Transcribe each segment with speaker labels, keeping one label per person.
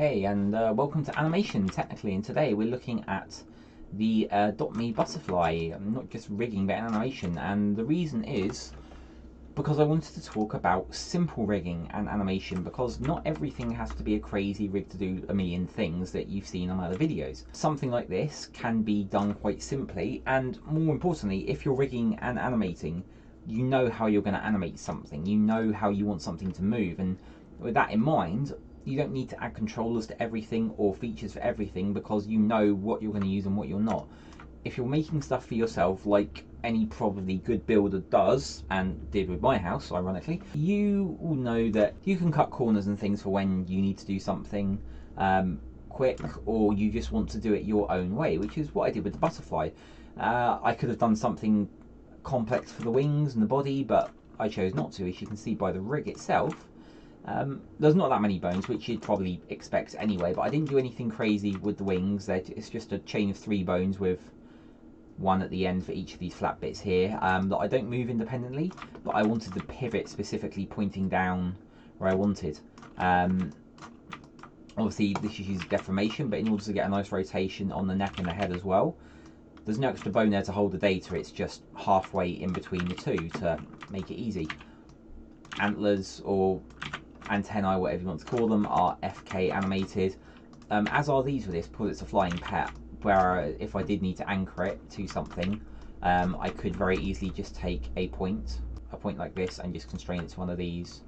Speaker 1: Hey, and welcome to animation technically, and today we're looking at the .me butterfly. I'm not just rigging but animation, and the reason is because I wanted to talk about simple rigging and animation, because not everything has to be a crazy rig to do a million things that you've seen on other videos. Something like this can be done quite simply, and more importantly, if you're rigging and animating, you know how you're going to animate something, you know how you want something to move, and with that in mind, you don't need to add controllers to everything or features for everything, because you know what you're going to use and what you're not. If you're making stuff for yourself, like any probably good builder does, and did with my house, ironically, you will know that you can cut corners and things for when you need to do something quick, or you just want to do it your own way, which is what I did with the butterfly. I could have done something complex for the wings and the body, but I chose not to, as you can see by the rig itself. There's not that many bones, which you'd probably expect anyway, but I didn't do anything crazy with the wings. It's just a chain of 3 bones with one at the end for each of these flat bits here, that I don't move independently, but I wanted the pivot specifically pointing down where I wanted. Obviously this uses deformation, but in order to get a nice rotation on the neck and the head as well, there's no extra bone there to hold the data, it's just halfway in between the two to make it easy. Antlers, or antennae, whatever you want to call them, are FK animated, as are these with this, because it's a flying pet, where if I did need to anchor it to something, I could very easily just take a point like this and just constrain it to one of these,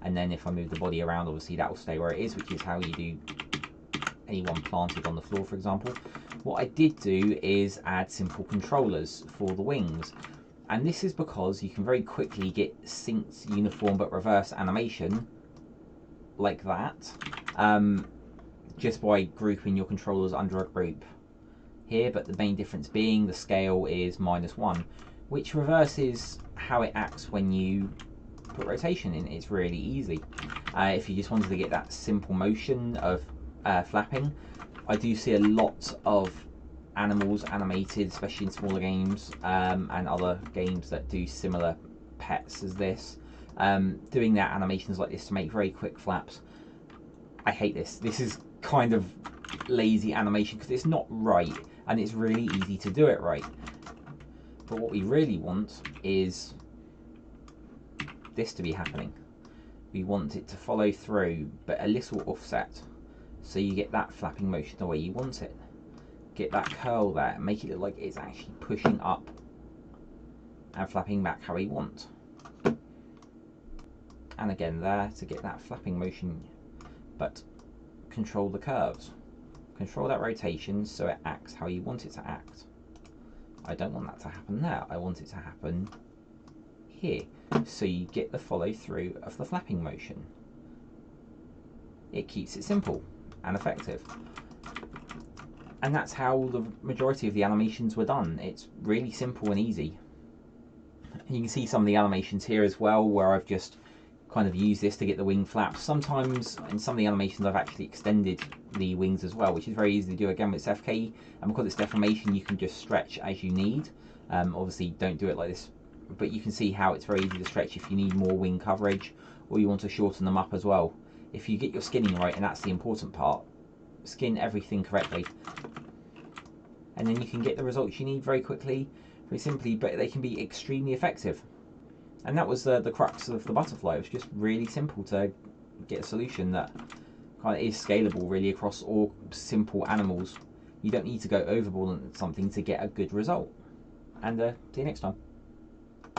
Speaker 1: and then if I move the body around, obviously that will stay where it is, which is how you do anyone planted on the floor, for example. What I did do is add simple controllers for the wings, and this is because you can very quickly get synced, uniform but reverse animation like that, just by grouping your controllers under a group here, but the main difference being the scale is -1, which reverses how it acts when you put rotation in. It's really easy. If you just wanted to get that simple motion of flapping, I do see a lot of animals animated, especially in smaller games, and other games that do similar pets as this, doing their animations like this to make very quick flaps. I hate this. This is kind of lazy animation because it's not right, and it's really easy to do it right. But what we really want is this to be happening. We want it to follow through, but a little offset, so you get that flapping motion the way you want it. Get that curl there, make it look like it's actually pushing up and flapping back how we want. And again there, to get that flapping motion, but control the curves. Control that rotation so it acts how you want it to act. I don't want that to happen there, I want it to happen here, so you get the follow through of the flapping motion. It keeps it simple and effective. And that's how the majority of the animations were done. It's really simple and easy. You can see some of the animations here as well, where I've just kind of used this to get the wing flaps. Sometimes in some of the animations I've actually extended the wings as well, which is very easy to do again with FK, and because it's deformation you can just stretch as you need. Obviously don't do it like this, but you can see how it's very easy to stretch if you need more wing coverage, or you want to shorten them up as well. If you get your skinning right, and that's the important part, skin everything correctly, and then you can get the results you need very quickly, very simply, but they can be extremely effective. And that was the crux of the butterfly. It was just really simple to get a solution that kind of is scalable really across all simple animals. You don't need to go overboard on something to get a good result. And see you next time.